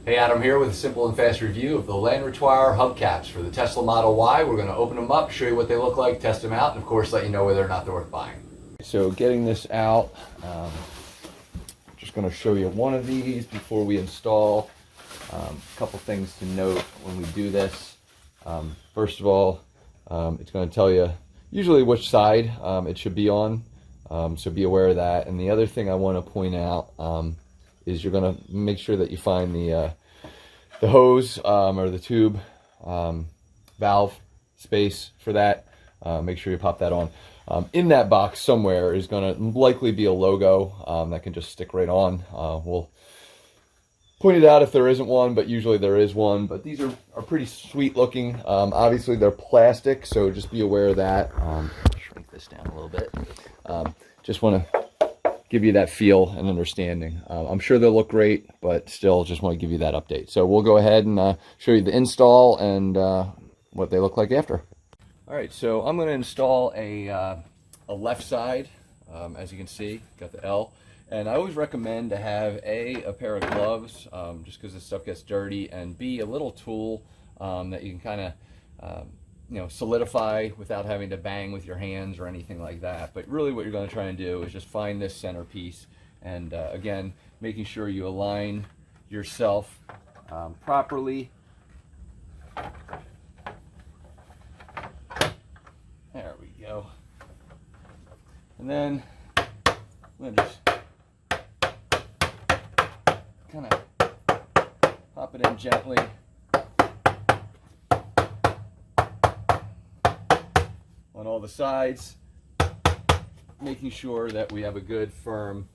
Hey, Adam here with a simple and fast review of the Lanrritoire Hubcaps for the Tesla Model Y. We're going to open them up, show you what they look like, test them out, and of course let you know whether or not they're worth buying. So getting this out, just going to show you one of these before we install. A couple things to note when we do this. First of all, it's going to tell you usually which side it should be on, so be aware of that. And the other thing I want to point out is you're going to make sure that you find the hose or the tube valve space for that. Make sure you pop that on. In that box somewhere is going to likely be a logo that can just stick right on. We'll point it out if there isn't one, but usually there is one. But these are pretty sweet looking. Obviously they're plastic, so just be aware of that. Shrink this down a little bit. Just want to give you that feel and understanding. I'm sure they'll look great, but still just want to give you that update. So we'll go ahead and show you the install and what they look like after. All right, so I'm going to install a left side. As you can see, got the L. And I always recommend to have a pair of gloves, just because this stuff gets dirty, and B, a little tool that you can kind of solidify without having to bang with your hands or anything like that. But really what you're going to try and do is just find this center piece, and again, making sure you align yourself properly. There we go. And then I'm going to just kind of pop it in gently. On all the sides, making sure that we have a good firm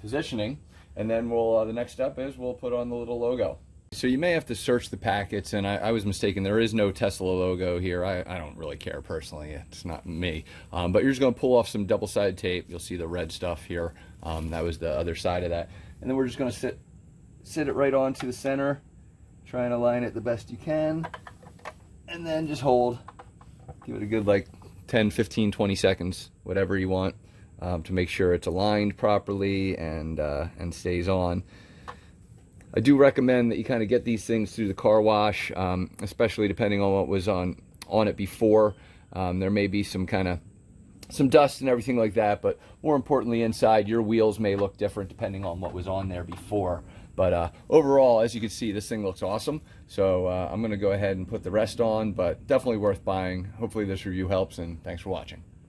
positioning, and then we'll the next step is we'll put on the little logo. So you may have to search the packets, and I was mistaken. There is no Tesla logo here. I don't really care personally. It's not me. But you're just going to pull off some double-sided tape. You'll see the red stuff here. That was the other side of that. And then we're just going to sit it right onto the center. Try and align it the best you can. And then just hold. Give it a good like 10, 15, 20 seconds, whatever you want, to make sure it's aligned properly and stays on. I do recommend that you kind of get these things through the car wash, especially depending on what was on it before. There may be some dust and everything like that, but more importantly, inside your wheels may look different depending on what was on there before. But overall, as you can see, this thing looks awesome. So I'm going to go ahead and put the rest on, but definitely worth buying. Hopefully this review helps, and thanks for watching.